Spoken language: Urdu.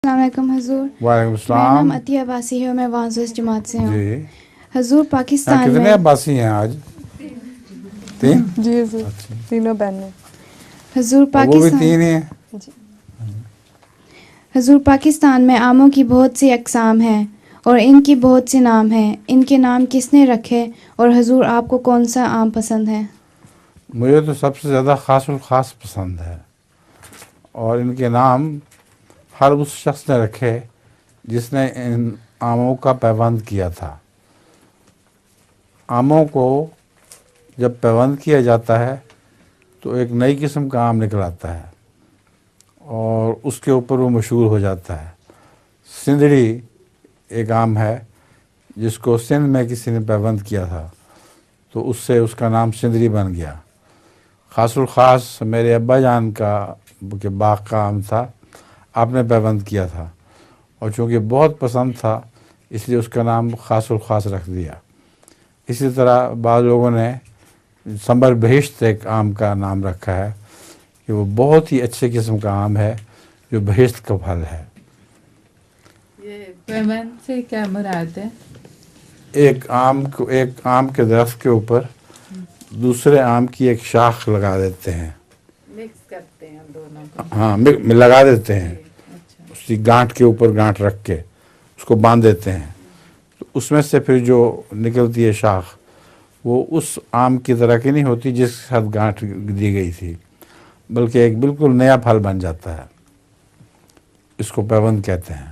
السلام علیکم حضور. وعلیکم میرا نام السلام. عطیہ عباسی ہے اور میں وانزوس جماعت سے ہوں. جی حضور پاکستان کتنے میں عباسی ہیں آج؟ 3. جی حضور تینوں بہنیں. حضور وہ بھی 3 پاکستان ہیں. جی حضور پاکستان میں آموں کی بہت سی اقسام ہیں اور ان کی بہت سے نام ہیں. ان کے نام کس نے رکھے اور حضور آپ کو کون سا آم پسند ہے؟ مجھے تو سب سے زیادہ خاص الخاص پسند ہے، اور ان کے نام ہر اس شخص نے رکھے جس نے ان آموں کا پیوند کیا تھا. آموں کو جب پیوند کیا جاتا ہے تو ایک نئی قسم کا آم نکل آتا ہے اور اس کے اوپر وہ مشہور ہو جاتا ہے. سندڑی ایک آم ہے جس کو سندھ میں کسی نے پیوند کیا تھا تو اس سے اس کا نام سندڑی بن گیا. خاص الخاص میرے ابا جان کا کہ باغ کا آم تھا، آپ نے پیوند کیا تھا اور چونکہ بہت پسند تھا اس لیے اس کا نام خاص الخاص رکھ دیا. اسی طرح بعض لوگوں نے سمبر بہشت ایک آم کا نام رکھا ہے کہ وہ بہت ہی اچھے قسم کا آم ہے جو بہشت کا پھل ہے. یہ پیوند سے کیا مراد ہے؟ ایک آم کے درخت کے اوپر دوسرے آم کی ایک شاخ لگا دیتے ہیں. مکس کرتے ہیں دونوں کو. ہاں لگا دیتے ہیں، اچھا. اس کی گانٹھ کے اوپر گانٹھ رکھ کے اس کو باندھ دیتے ہیں تو اس میں سے پھر جو نکلتی ہے شاخ وہ اس آم کی طرح کی نہیں ہوتی جس کے ساتھ گانٹھ دی گئی تھی، بلکہ ایک بالکل نیا پھل بن جاتا ہے. اس کو پیوند کہتے ہیں.